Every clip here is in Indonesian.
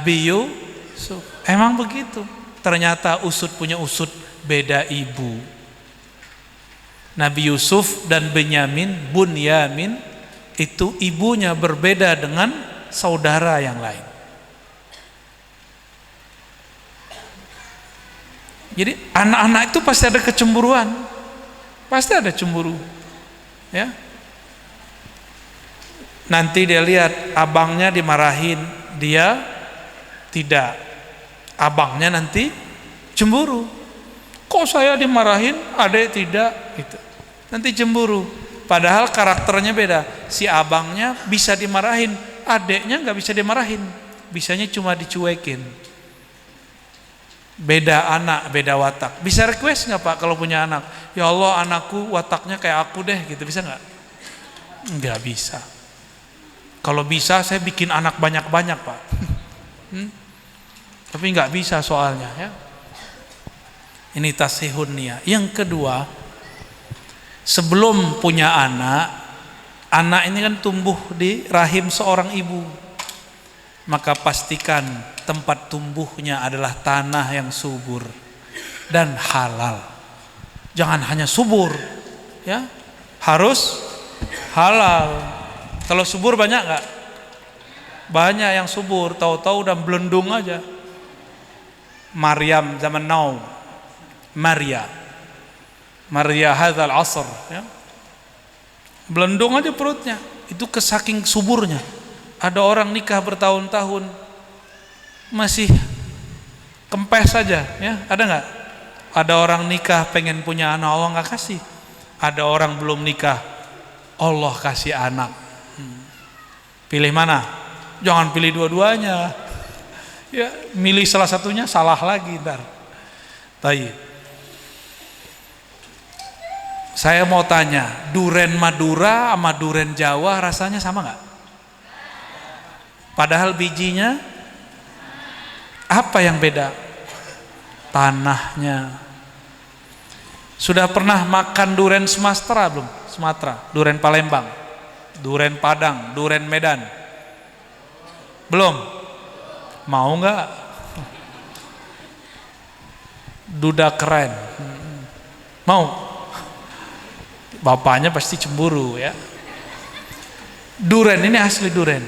Nabi Yusuf. Emang begitu. Ternyata usut punya usut beda ibu. Nabi Yusuf dan Bunyamin itu ibunya berbeda dengan saudara yang lain. Jadi anak-anak itu pasti ada kecemburuan. Pasti ada cemburu. Ya. Nanti dia lihat abangnya dimarahin, dia tidak. Abangnya nanti cemburu. Kok saya dimarahin, adek tidak? Gitu. Nanti cemburu. Padahal karakternya beda. Si abangnya bisa dimarahin, adeknya nggak bisa dimarahin. Bisanya cuma dicuekin. Beda anak, beda watak. Bisa request nggak Pak kalau punya anak? Ya Allah, anakku wataknya kayak aku deh, gitu. Bisa nggak? Nggak bisa. Kalau bisa saya bikin anak banyak-banyak Pak. Tapi nggak bisa soalnya ya. Ini tasihun niyah. Yang kedua, sebelum punya anak ini kan tumbuh di rahim seorang ibu. Maka pastikan tempat tumbuhnya adalah tanah yang subur dan halal. Jangan hanya subur, ya, harus halal. Kalau subur banyak nggak? Banyak yang subur, tahu-tahu udah belendung aja. Maryam zaman now, Maria hadzal asr, ya. Belendung aja perutnya, itu kesaking suburnya. Ada orang nikah bertahun-tahun masih kempes saja, ya. Ada nggak? Ada orang nikah pengen punya anak, Allah nggak kasih. Ada orang belum nikah, Allah kasih anak. Pilih mana? Jangan pilih dua-duanya. Ya, milih salah satunya salah lagi ntar. Baik. Saya mau tanya, duren Madura sama duren Jawa rasanya sama nggak? Padahal bijinya apa yang beda? Tanahnya. Sudah pernah makan duren Sumatera belum? Sumatera, duren Palembang, duren Padang, duren Medan. Belum? Mau nggak? Duda keren. Mau? Bapaknya pasti cemburu ya. Duren ini asli duren.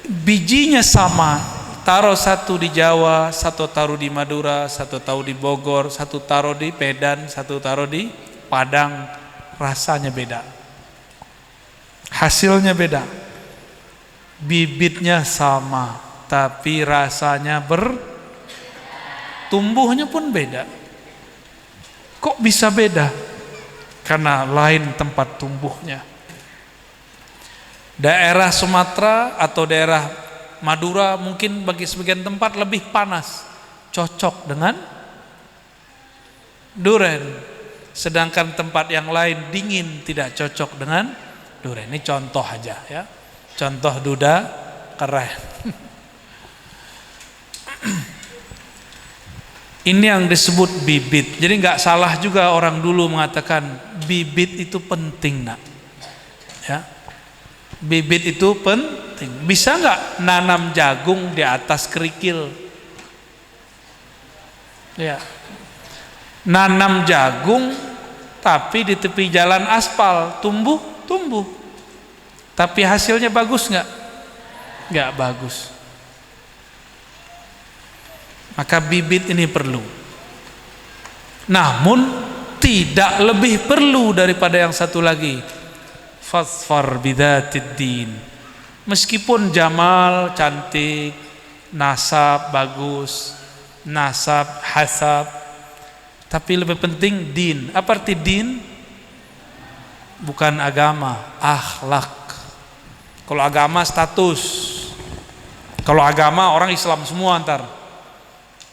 Bijinya sama. Taruh satu di Jawa, satu taruh di Madura, satu taruh di Bogor, satu taruh di Medan, satu taruh di Padang. Rasanya beda. Hasilnya beda. Bibitnya sama, tapi rasanya tumbuhnya pun beda. Kok bisa beda? Karena lain tempat tumbuhnya. Daerah Sumatera atau daerah Madura mungkin bagi sebagian tempat lebih panas, cocok dengan duren. Sedangkan tempat yang lain dingin, tidak cocok dengan duren. Ini contoh aja ya. Contoh duda keren. Ini yang disebut bibit. Jadi nggak salah juga orang dulu mengatakan bibit itu penting, nak. Ya, bibit itu penting. Bisa nggak nanam jagung di atas kerikil? Ya, nanam jagung tapi di tepi jalan aspal, tumbuh. Tapi hasilnya bagus nggak? Nggak bagus. Maka bibit ini perlu. Namun tidak lebih perlu daripada yang satu lagi. Fasfar bidzatid din. Meskipun jamal cantik, nasab bagus, nasab hasab, tapi lebih penting din. Apa arti din? Bukan agama, akhlak. Kalau agama status. Kalau agama orang Islam semua antar.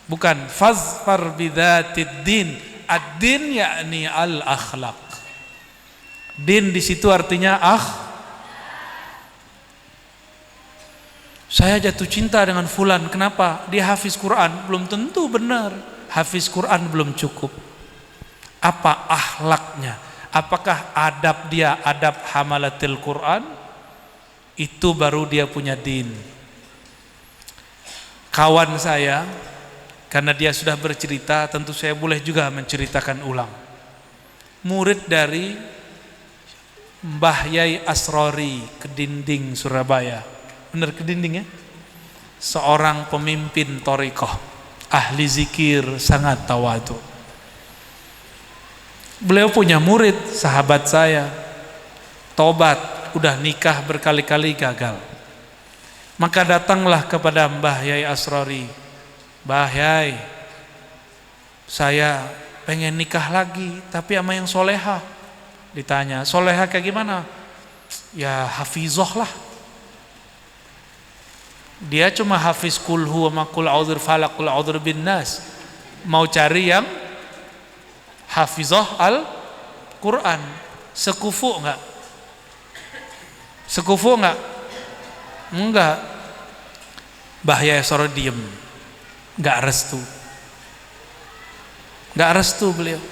Bukan, fazfar bidzatid din. Ad-din yakni al-akhlaq. Din di situ artinya Saya jatuh cinta dengan fulan. Kenapa? Dia hafiz Quran. Belum tentu benar. Hafiz Quran belum cukup. Apa akhlaknya? Apakah adab dia adab hamalatil Quran? Itu baru dia punya din. kawan saya, karena dia sudah bercerita, tentu saya boleh juga menceritakan ulang. Murid dari Mbah Yai Asrori, Kedinding, Surabaya. Benar Kedinding ya? Seorang pemimpin thariqah, ahli zikir, sangat tawadhu. Beliau punya murid, sahabat saya, tobat, udah nikah berkali-kali gagal. Maka datanglah kepada Mbah Yai Asrori, Mbah Yai, saya pengen nikah lagi, tapi sama yang solehah. Ditanya, solehah kayak gimana? Ya hafizah lah. Dia cuma hafiz kulhu sama kul a'udzu falaq kul a'udzu bin nas. Mau cari yang hafizah Al-Quran. Sekufu enggak? Sekufu enggak? Enggak. Bahaya soro diem. Enggak restu. Enggak restu beliau.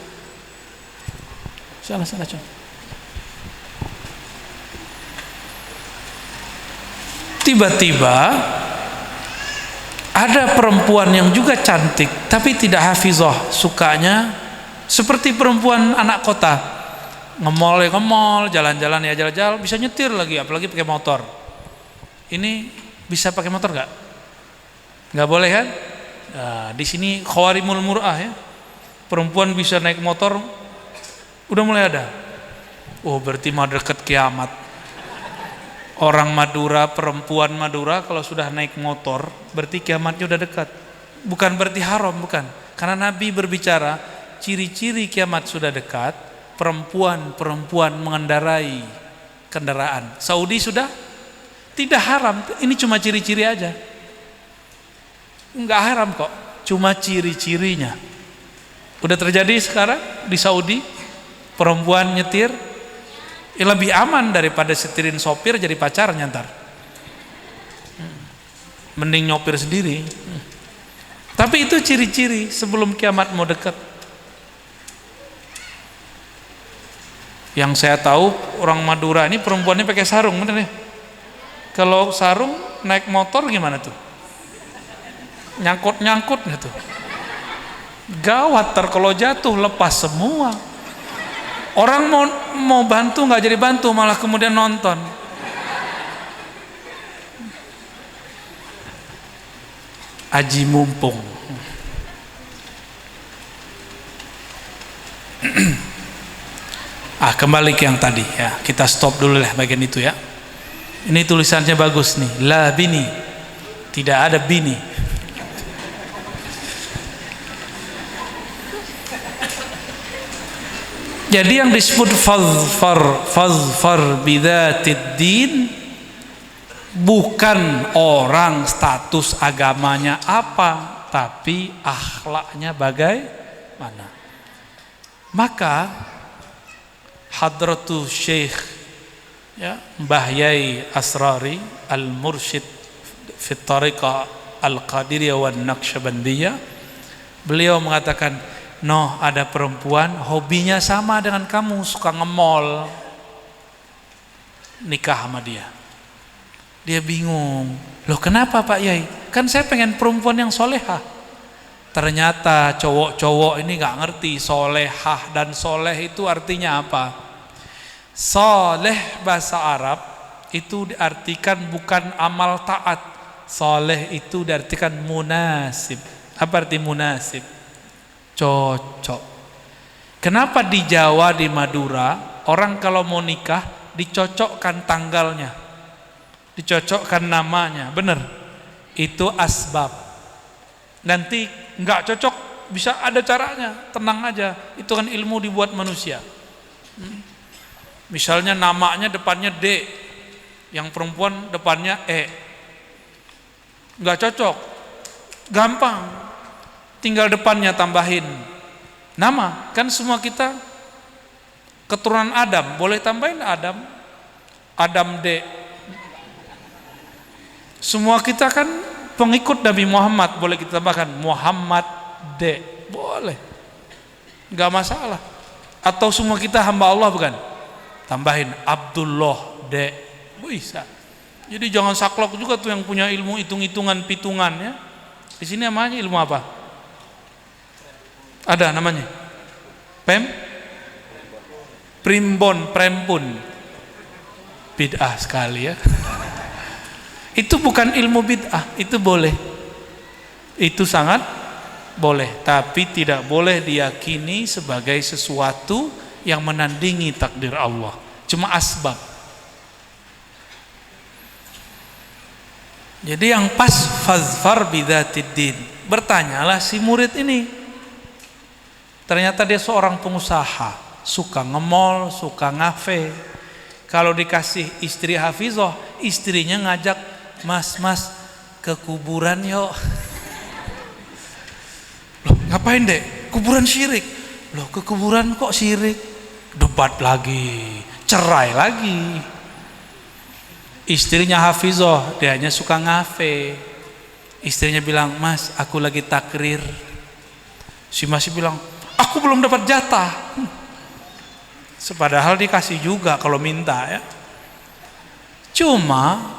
Salah coba. Tiba-tiba ada perempuan yang juga cantik tapi tidak hafizah, sukanya seperti perempuan anak kota, nge-mall ya nge-mall, jalan-jalan ya jalan-jalan, bisa nyetir lagi, apalagi pakai motor. Ini bisa pakai motor nggak? Nggak boleh kan? Nah, di sini khawarimul mur'ah ya, perempuan bisa naik motor, udah mulai ada. Oh berarti mah deket kiamat. Orang Madura, perempuan Madura kalau sudah naik motor berarti kiamatnya udah dekat. Bukan berarti haram, bukan. Karena Nabi berbicara ciri-ciri kiamat sudah dekat, perempuan mengendarai kendaraan. Saudi sudah tidak haram, ini cuma ciri-ciri aja. Enggak haram kok, cuma ciri-cirinya. Udah terjadi sekarang di Saudi, perempuan nyetir lebih aman daripada setirin sopir jadi pacarnya ntar. Mending nyopir sendiri. Tapi itu ciri-ciri sebelum kiamat mau dekat. Yang saya tahu orang Madura ini perempuannya pakai sarung, bener ya? Kalau sarung naik motor gimana tuh? Nyangkut nggak tuh? Gawat, kalau jatuh lepas semua. Orang mau bantu nggak jadi bantu, malah kemudian nonton. Aji mumpung. Kembali ke yang tadi ya. Kita stop dulu lah bagian itu ya. Ini tulisannya bagus nih. La bini. Tidak ada bini. Jadi yang disebut fazfar bidzatid din bukan orang status agamanya apa, tapi akhlaknya bagaimana. Maka Hadratul Syekh ya, Mbah Yai Asrari Al-Mursyid fi Tariqah Al-Qadiriyah wan Naqsyabandiyah, beliau mengatakan, "No, ada perempuan hobinya sama dengan kamu, suka nge-mall." Nikah sama dia. Dia bingung. Loh kenapa Pak Yai? Kan saya pengen perempuan yang solehah. Ternyata cowok-cowok ini gak ngerti solehah dan soleh itu artinya apa. Soleh bahasa Arab itu diartikan bukan amal taat. Soleh itu diartikan munasib. Apa arti munasib? Cocok. Kenapa di Jawa, di Madura orang kalau mau nikah dicocokkan tanggalnya, dicocokkan namanya, bener? Itu asbab. Nanti nggak cocok bisa ada caranya, tenang aja. Itu kan ilmu dibuat manusia. Misalnya namanya depannya D, yang perempuan depannya E, nggak cocok, gampang. Tinggal depannya tambahin nama. Kan semua kita keturunan Adam, boleh tambahin Adam D. Semua kita kan pengikut Nabi Muhammad, boleh kita tambahkan Muhammad D, boleh, nggak masalah. Atau semua kita hamba Allah, bukan, tambahin Abdullah D, bisa. Jadi jangan saklek juga tuh yang punya ilmu hitung-hitungan pitungannya. Di sini namanya ilmu apa? Ada namanya? Prempun. Bid'ah sekali ya. Itu bukan ilmu bid'ah, itu boleh. Itu sangat boleh, tapi tidak boleh diyakini sebagai sesuatu yang menandingi takdir Allah. Cuma asbab. Jadi yang pas fazfar bidzatiddin. Bertanyalah si murid ini. Ternyata dia seorang pengusaha, suka nge-mall, suka ngafe. Kalau dikasih istri hafizah, istrinya ngajak, "Mas, ke kuburan yuk." Loh, ngapain dek? Kuburan syirik. Loh, ke kuburan kok syirik? Debat lagi, cerai lagi. Istrinya hafizah, dia hanya suka ngafe. Istrinya bilang, "Mas, aku lagi takrir." Si masih bilang, "Aku belum dapat jatah." Padahal dikasih juga kalau minta ya. Cuma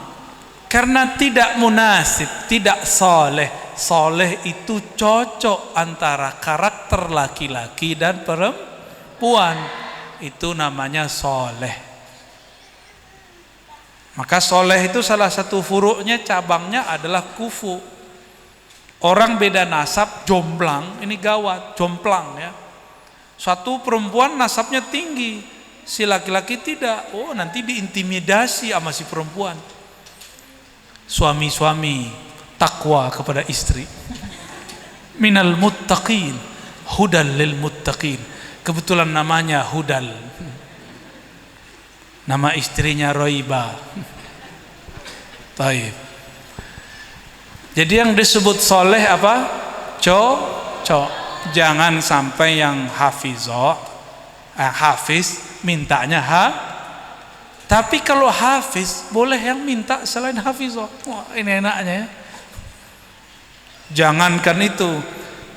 karena tidak munasib, tidak soleh. Soleh itu cocok antara karakter laki-laki dan perempuan. Itu namanya soleh. Maka soleh itu salah satu furuknya, cabangnya adalah kufu. Orang beda nasab, jomplang, ini gawat, jomplang ya. Satu perempuan nasabnya tinggi, si laki-laki tidak. Oh, nanti diintimidasi sama si perempuan. Suami-suami takwa kepada istri. Minal muttaqin, hudal lil muttaqin. Kebetulan namanya Hudal. Nama istrinya Roiba. Baik. Jadi yang disebut soleh apa? Cocok. Jangan sampai yang hafiz mintanya Tapi kalau hafiz boleh yang minta selain hafizah. Wah, ini enaknya ya. Jangankan itu,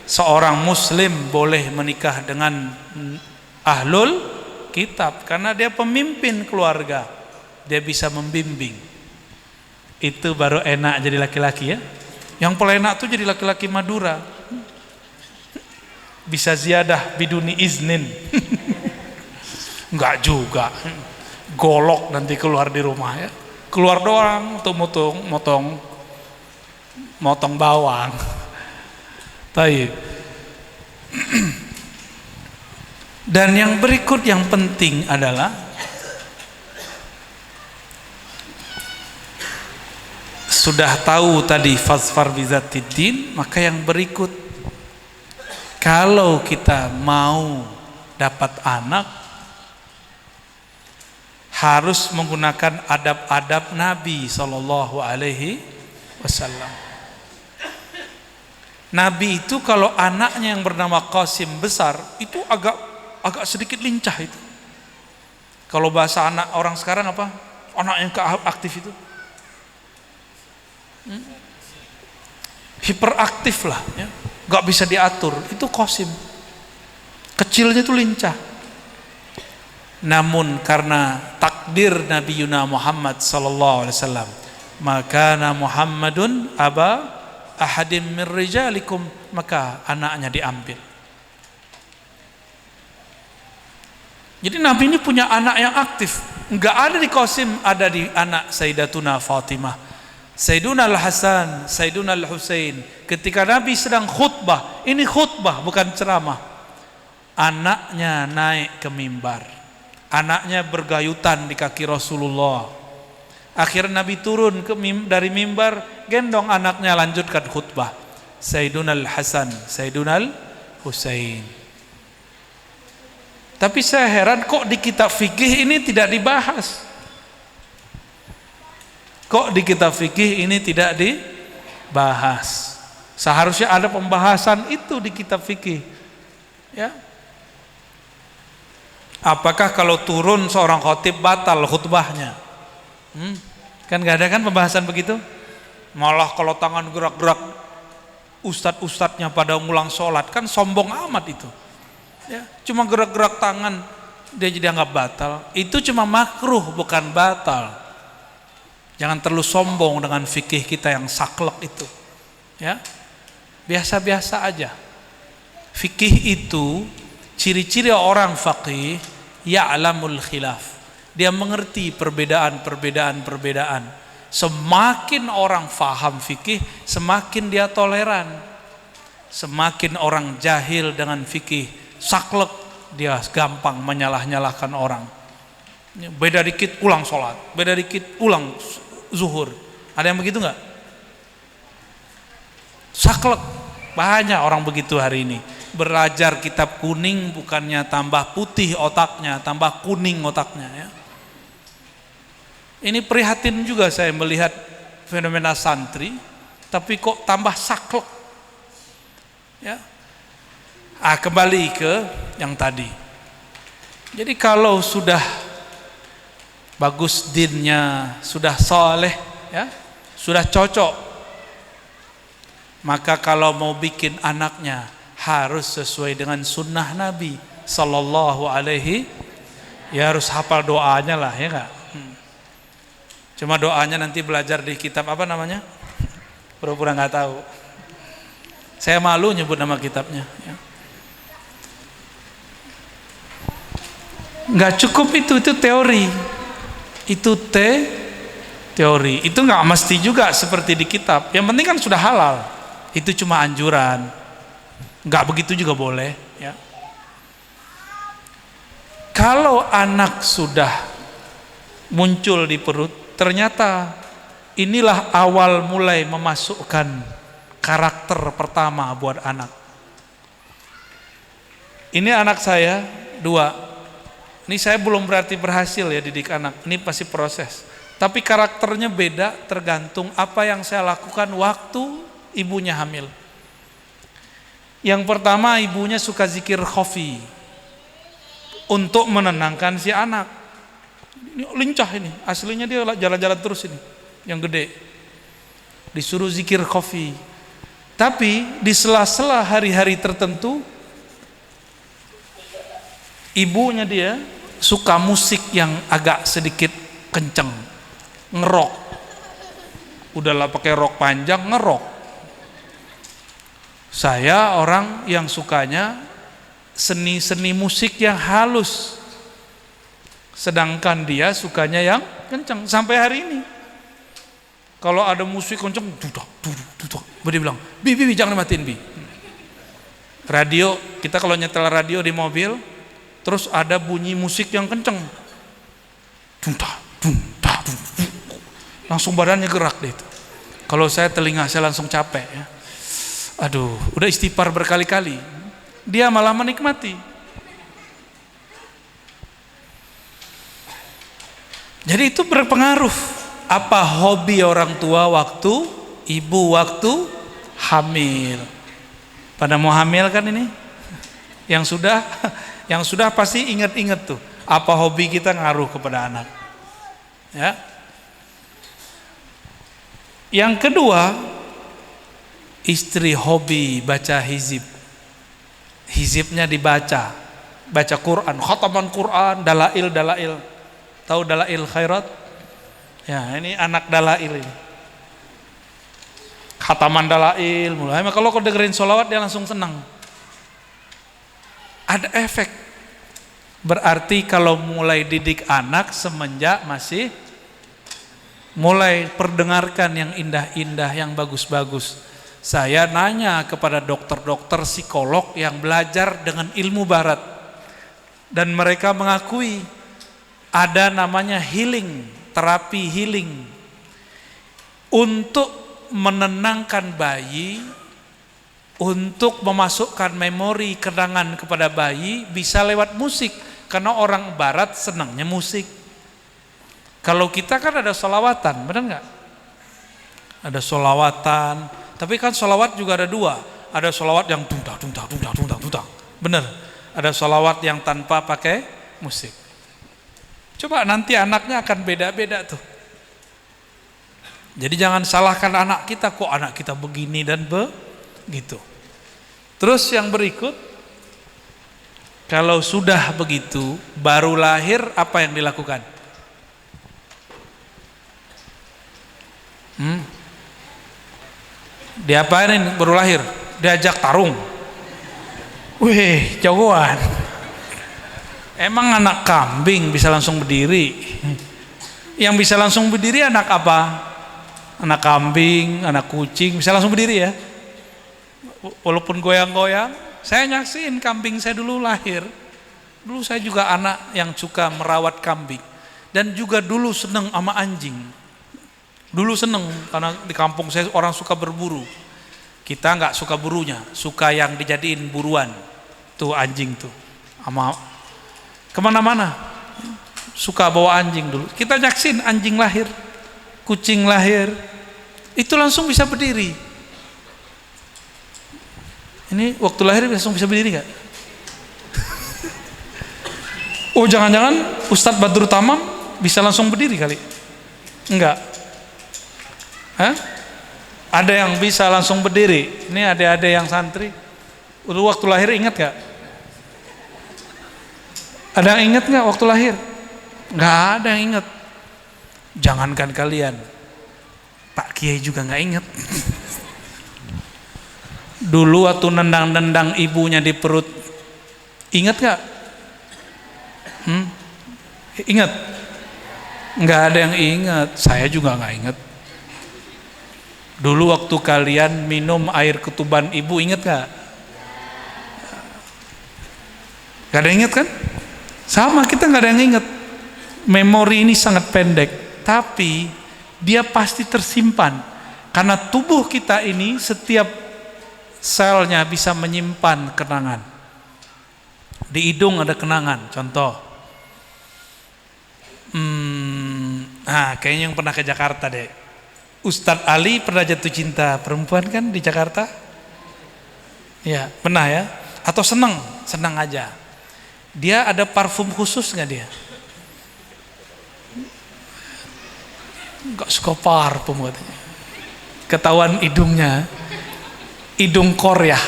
seorang muslim boleh menikah dengan ahlul kitab karena dia pemimpin keluarga, dia bisa membimbing. Itu baru enak jadi laki-laki ya. Yang paling enak tuh jadi laki-laki Madura, bisa ziyadah biduni iznin. Enggak juga, golok nanti keluar di rumah ya, keluar doang untuk motong bawang. Baik. Dan yang berikut yang penting adalah sudah tahu tadi fazfar bidzatiddin, maka yang berikut, kalau kita mau dapat anak harus menggunakan adab-adab Nabi sallallahu alaihi wasallam. Nabi itu kalau anaknya yang bernama Qasim besar, itu agak sedikit lincah itu. Kalau bahasa anak orang sekarang apa? Anak yang aktif itu. Hiperaktif lah ya. Gak bisa diatur. Itu Qasim. Kecilnya itu lincah. Namun karena takdir Nabi Yuna Muhammad sallallahu alaihi wasallam, maka Muhammadun aba ahadim min rijalikum, maka anaknya diambil. Jadi Nabi ini punya anak yang aktif. Enggak ada di Qasim, ada di anak Sayyidatuna Fatimah, Sayyiduna Al-Hasan, Sayyiduna Al-Husain. Ketika Nabi sedang khutbah, ini khutbah bukan ceramah, anaknya naik ke mimbar, anaknya bergayutan di kaki Rasulullah. Akhirnya Nabi turun dari mimbar, gendong anaknya, lanjutkan khutbah. Sayyiduna Al-Hasan, Sayyiduna Al-Husain. Tapi saya heran kok di kitab fikih ini tidak dibahas. Kok di kitab fikih ini tidak dibahas? Seharusnya ada pembahasan itu di kitab fikih. Ya. Apakah kalau turun seorang khotib batal khutbahnya? Kan gak ada kan pembahasan begitu? Malah kalau tangan gerak-gerak ustadz-ustadznya pada ngulang sholat, kan sombong amat itu. Ya, cuma gerak-gerak tangan dia jadi anggap batal. Itu cuma makruh bukan batal. Jangan terlalu sombong dengan fikih kita yang saklek itu. Ya. biasa-biasa aja. Fikih itu ciri-ciri orang faqih, ya'lamul khilaf. Dia mengerti perbedaan. Semakin orang faham fikih, semakin dia toleran. Semakin orang jahil dengan fikih, saklek, dia gampang menyalah-nyalahkan orang. Beda dikit ulang sholat, beda dikit ulang zuhur. Ada yang begitu nggak? Saklek, banyak orang begitu hari ini. Belajar kitab kuning bukannya tambah putih otaknya, tambah kuning otaknya ya. Ini prihatin juga saya melihat fenomena santri, tapi kok tambah saklek ya. Kembali ke yang tadi. Jadi kalau sudah bagus dinnya, sudah soleh ya, sudah cocok, maka kalau mau bikin anaknya harus sesuai dengan sunnah Nabi Sallallahu Alaihi, ya harus hafal doanya lah ya enggak. Cuma doanya nanti belajar di kitab apa namanya, pura-pura nggak tahu. Saya malu nyebut nama kitabnya ya. Nggak cukup itu teori, itu teori, itu nggak mesti juga seperti di kitab. Yang penting kan sudah halal, itu cuma anjuran. Nggak begitu juga boleh ya. Kalau anak sudah muncul di perut, ternyata inilah awal mulai memasukkan karakter pertama buat anak. Ini anak saya 2. Ini saya belum berarti berhasil ya didik anak, ini pasti proses. Tapi karakternya beda tergantung apa yang saya lakukan waktu ibunya hamil. Yang pertama, ibunya suka zikir khafi untuk menenangkan si anak. Ini lincah ini, aslinya dia jalan-jalan terus ini, yang gede. Disuruh zikir khafi. Tapi di sela-sela hari-hari tertentu, ibunya dia suka musik yang agak sedikit kenceng, ngerok. Udahlah pakai rok panjang, ngerok. Saya orang yang sukanya seni-seni musik yang halus, sedangkan dia sukanya yang kencang. Sampai hari ini kalau ada musik kencang, dudak, dia bilang, Bi, jangan matiin Bi. Radio, kita kalau nyetel radio di mobil, terus ada bunyi musik yang kencang, langsung badannya gerak deh itu. Kalau saya telinga saya langsung capek ya. Aduh, udah istighfar berkali-kali, dia malah menikmati. Jadi itu berpengaruh apa hobi orang tua waktu ibu waktu hamil. Pada mau hamil kan ini? Yang sudah pasti ingat-ingat tuh apa hobi kita ngaruh kepada anak. Ya. Yang kedua, istri hobi baca hizib. Hizibnya dibaca, baca Quran, khataman Quran, dalail. Tahu dalail khairat? Ya, ini anak dalail ini. Khataman dalail mulai. Kalau kau dengerin sholawat dia langsung senang. Ada efek. Berarti kalau mulai didik anak semenjak masih mulai perdengarkan yang indah-indah, yang bagus-bagus. Saya nanya kepada dokter-dokter psikolog yang belajar dengan ilmu barat, dan mereka mengakui ada namanya healing, terapi healing untuk menenangkan bayi, untuk memasukkan memori kenangan kepada bayi bisa lewat musik, karena orang barat senangnya musik. Kalau kita kan ada sholawatan, benar nggak? Ada sholawatan. Tapi kan sholawat juga ada 2. Ada sholawat yang dung-dung, benar. Ada sholawat yang tanpa pakai musik. Coba nanti anaknya akan beda-beda tuh. Jadi jangan salahkan anak kita, kok anak kita begini dan begitu. Terus yang berikut, kalau sudah begitu, baru lahir apa yang dilakukan? Diapain baru lahir? diajak tarung. Wih, jagoan. Emang anak kambing bisa langsung berdiri? Yang bisa langsung berdiri anak apa? Anak kambing, anak kucing bisa langsung berdiri ya. Walaupun goyang-goyang. Saya nyaksiin kambing saya dulu lahir. Dulu saya juga anak yang suka merawat kambing. Dan juga dulu seneng sama anjing. Dulu seneng karena di kampung saya orang suka berburu. Kita nggak suka burunya, suka yang dijadiin buruan. Tuh anjing tuh, sama kemana-mana. Suka bawa anjing dulu. Kita nyaksin anjing lahir, kucing lahir, itu langsung bisa berdiri. Ini waktu lahir langsung bisa berdiri nggak? Oh jangan-jangan Ustadz Badrul Tamam bisa langsung berdiri kali? Enggak. Hah? Ada yang bisa langsung berdiri. Ini adik-adik yang santri. Dulu waktu lahir ingat gak? Ada yang ingat gak waktu lahir? Gak ada yang ingat. Jangankan kalian, Pak Kiai juga gak ingat. Dulu waktu nendang-nendang ibunya di perut, ingat gak? Ingat? Gak ada yang ingat. Saya juga gak ingat. Dulu waktu kalian minum air ketuban ibu, ingat gak? Gak ada yang ingat kan? Sama, kita gak ada yang ingat. Memori ini sangat pendek, tapi dia pasti tersimpan. Karena tubuh kita ini setiap selnya bisa menyimpan kenangan. Di hidung ada kenangan, contoh. Kayaknya yang pernah ke Jakarta deh. Ustadz Ali pernah jatuh cinta perempuan kan di Jakarta? Ya, pernah ya? Atau senang aja. Dia ada parfum khusus nggak dia? Nggak suka parfum katanya. Ketahuan hidungnya, hidung Korea.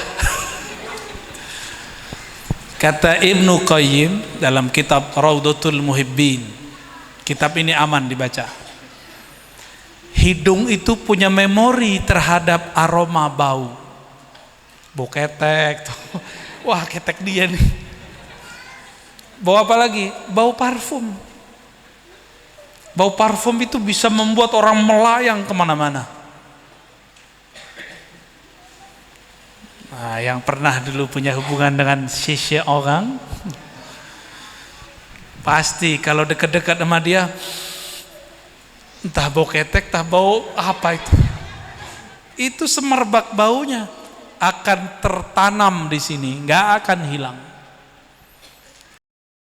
Kata Ibnu Qayyim dalam kitab Raudhatul Muhibbin, kitab ini aman dibaca. Hidung itu punya memori terhadap aroma bau. Bau ketek tuh. Wah, ketek dia nih. Bau apa lagi? Bau parfum. Bau parfum itu bisa membuat orang melayang kemana-mana. Nah, yang pernah dulu punya hubungan dengan seseorang, pasti kalau dekat-dekat sama dia, entah bau ketek, entah bau apa itu semerbak baunya akan tertanam di sini, nggak akan hilang.